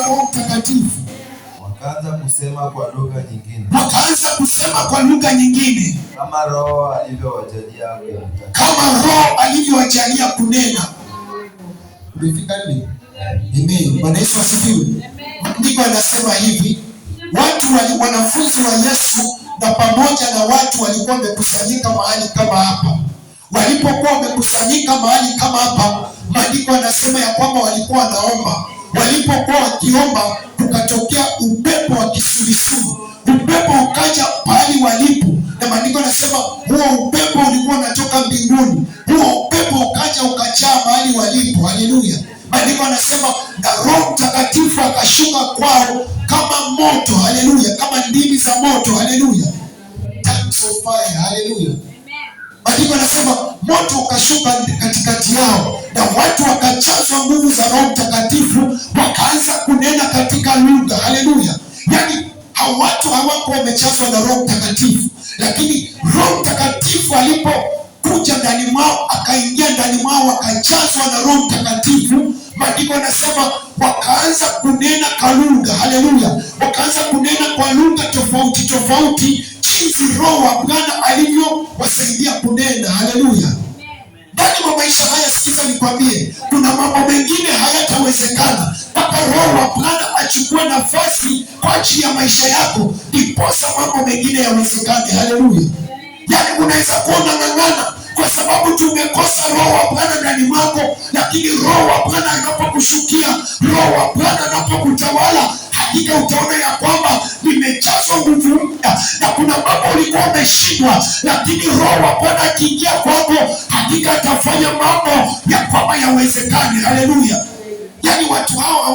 Roho Mtakatifu. Wakaanza kusema kwa lugha nyingine. Wakaanza kusema kwa lugha nyingine. Kama Roho alivyowajalia kunena. Kama Roho alivyowajalia kunena. Umefika nini? Amen. Bwana Yesu asifiwe. Maandiko yanasema hivi, wanafunzi wa Yesu na pamoja na watu walikuwa wamekusanyika mahali kama hapa. Walipokuwa wamekusanyika mahali kama hapa, maandiko yanasema ya kwamba walikuwa wanaomba. Walipokuwa wakiomba, kukatokea upepo wa kisulisuli. Upepo ukaja pahali walipo, na maandiko yanasema huo upepo ulikuwa unatoka mbinguni. Huo upepo ukaja ukajaa mahali walipo. Haleluya. Maandiko yanasema na Roho Mtakatifu akashuka kwao kama moto. Haleluya. Kama ndimi za moto. Haleluya. Tongues of fire. Haleluya. Maandiko yanasema moto ukashuka katikati yao, na watu wakajazwa nguvu za Roho Mtakatifu, wakaanza kunena katika lugha. Haleluya. Yaani hao watu hawako wamejazwa na Roho Mtakatifu, lakini Roho Mtakatifu alipokuja ndani mwao, akaingia ndani mwao, wakajazwa na Roho Mtakatifu. Maandiko yanasema wakaanza kunena kwa lugha. Haleluya. Wakaanza kunena kwa lugha tofauti tofauti, jinsi Roho wa Bwana alivyowasaidia kunena. Haleluya. Ndani mwa maisha haya, sikiza nikwambie, kuna mambo mengine hayatawezekana mpaka Roho wa Bwana achukue nafasi kwa ajili ya maisha yako, ndiposa mambo mengine yawezekane. Haleluya. Yaani unaweza kuona ng'ang'ana kwa sababu tumekosa Roho wa Bwana ndani mwako, lakini Roho wa Bwana anapokushukia, Roho wa Bwana anapokutawala, hakika utaona ya kwamba nimejazwa nguvu mpya, na kuna mambo ulikuwa umeshindwa, lakini Roho wa Bwana akiingia kwako, hakika atafanya mambo ya kwamba yawezekane. Haleluya. Yaani watu hawa